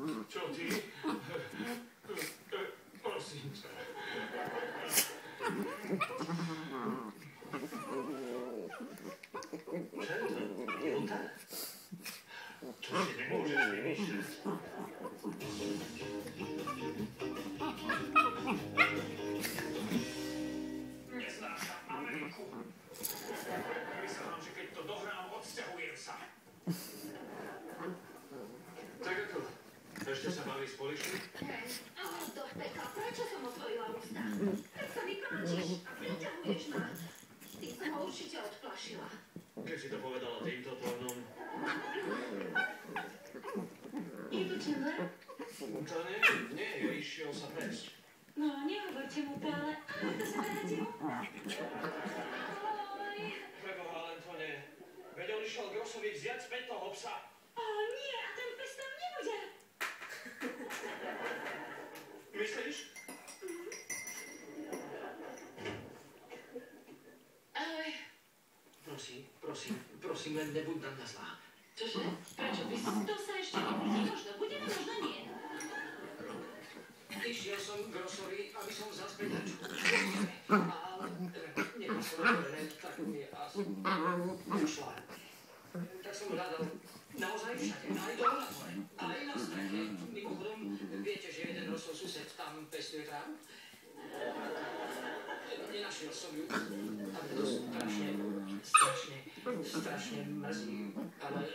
Čo ty? Prosím ťa. Milka? Čo si nemôžeš vymýšľať? Neznášam Ameriku. Vyzerám, že keď to dohrám, odsťahujem sa. Tak ako? Ešte sa baví spoločne? Hej, ale do peka, prečo som otvorila ústa? Keď sa vypráčiš a priťahuješ ma, ty sa ho určite odplašila. Keď si to povedala týmto tónom... Je to čele? To nie, išiel sa prejsť. No, nehovorte mu to, ale áno, to sa vrátil. Ahoj. Preboha, len to nie. Veď on išiel Grossovi vziať späť toho psa. Nie, a ten pes tam nebude. Myslíš? Ahoj. Prosím, len nebuď na mňa zlá. Čože? Prečo by si to sa ešte nebudí? Možno bude, možno nie. Išiel som k Grossovi, aby som vzal späť dačo. Ale nebol som otvorené, tak mi asi došla. Tak som hľadal naozaj všade, aj dole na dvore, aj na streche. Mimochodom, viete, že jeden Grossov sused tam pestuje trávu? Nenašiel som ju, a to strašne mrzí, ale...